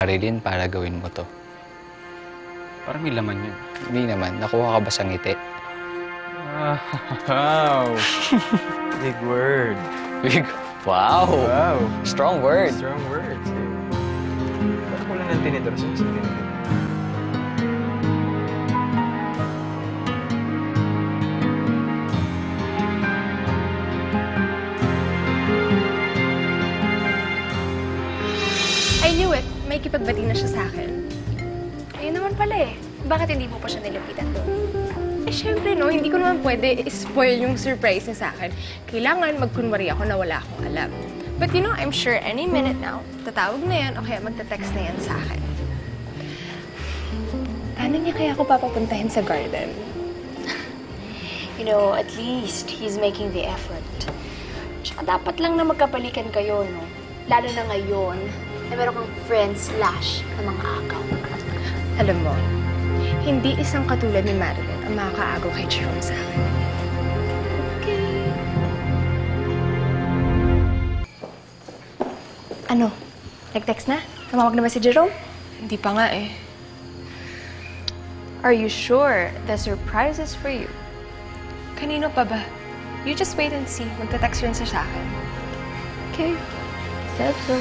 Marilyn para gawin mo to? Parang may laman yun. Hindi naman. Nakuha ka ba sa ngiti? Wow! Big word. Wow! Wow! Strong word. Strong words. Ba't ko lang ng tinidor sa tinidor? I knew it. May kipagbati na siya sa akin. Ayun naman pala eh. Bakit hindi mo pa siya nilapitan doon? Eh, syempre no, hindi ko naman pwede spoil yung surprise niya sa akin. Kailangan magkunwari ako na wala akong alam. But you know, I'm sure any minute now, tatawag na yan o kaya magta-text na yan sa akin. Paano niya kaya ako papapuntahin sa garden? You know, at least he's making the effort. Tsaka dapat lang na magkabalikan kayo, no? Lalo na ngayon na meron kang friends na mga agaw. Alam mo, hindi isang katulad ni Marilyn ang makakaagaw kay Jerome sa akin. Okay. Ano? Nag-text na? Tumawag na ba si Jerome? Hindi pa nga eh. Are you sure the surprise is for you? Kanino pa ba? You just wait and see. Magta-text rin siya sa akin. Okay. Said so.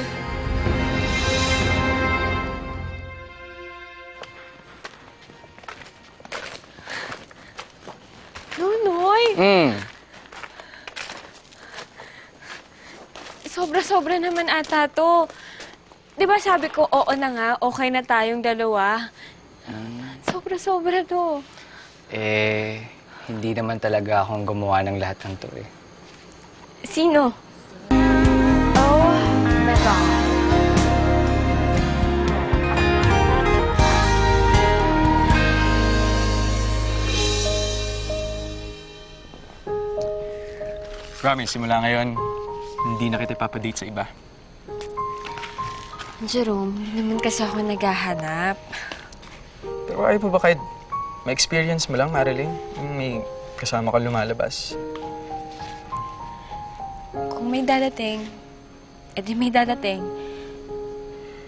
Nonoy! Sobra-sobra naman ata to. Di ba sabi ko, oo na nga, okay na tayong dalawa. Sobra-sobra to. Hindi naman talaga akong gumawa ng lahat ng to eh. Sino? Oh my God. Promise, simula ngayon, hindi na kita ipapadate sa iba. Jerome, hindi naman kasi ako naghahanap. Pero ayaw po ba kahit ma-experience mo lang, Marilyn? Yung may kasama ka lumalabas. Kung may dadating, edi may dadating.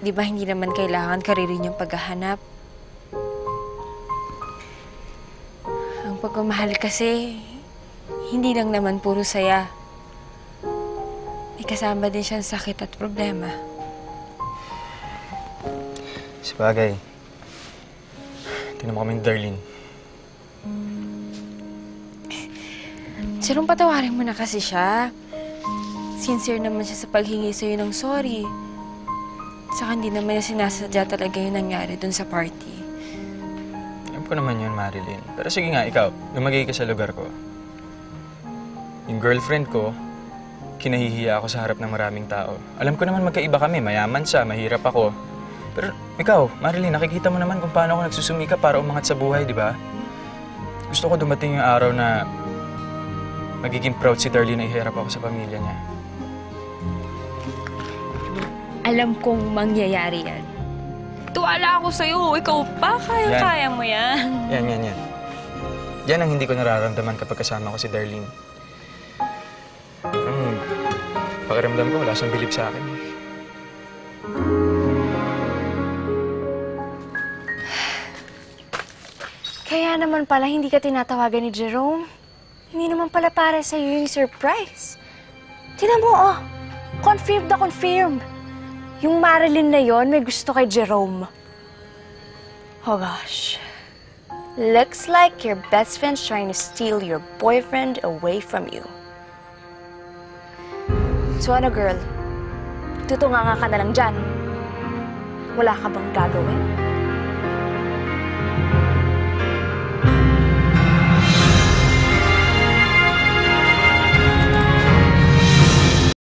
Di ba hindi naman kailangan karirin yung paghahanap? Ang pagmamahal kasi, hindi lang naman puro saya. May kasama din siyang sakit at problema. Sabagay. Tingnan mo kami ni Darlene. Jerome, patawarin mo na kasi siya. Sincere naman siya sa paghingi sa'yo ng sorry. Saka hindi naman niya sinasadya talaga yung nangyari dun sa party. Alam ko naman yun, Marilyn. Pero sige nga, ikaw, lumagay ka sa lugar ko. Yung girlfriend ko, kinahihiya ako sa harap ng maraming tao. Alam ko naman magkaiba kami, mayaman siya, mahirap ako. Pero ikaw, Marilyn, nakikita mo naman kung paano ako nagsusumika para umangat sa buhay, di ba? Gusto ko dumating yung araw na magiging proud si Darlene na iharap ako sa pamilya niya. Alam kong mangyayari yan. Tuwala ako sa'yo. Ikaw pa, kaya mo yan. Yan. Yan ang hindi ko nararamdaman kapag kasama ko si Darlene. Pakiramdam ko, wala siyang bilib sa akin. Kaya naman pala hindi ka tinatawagan ni Jerome. Hindi naman pala para sa'yo yung surprise. Tingnan mo, oh. Confirmed na confirmed. Yung Marilyn na yon may gusto kay Jerome. Oh gosh. Looks like your best friend's trying to steal your boyfriend away from you. So ano, girl? Tutunganga ka na lang dyan. Wala ka bang gagawin?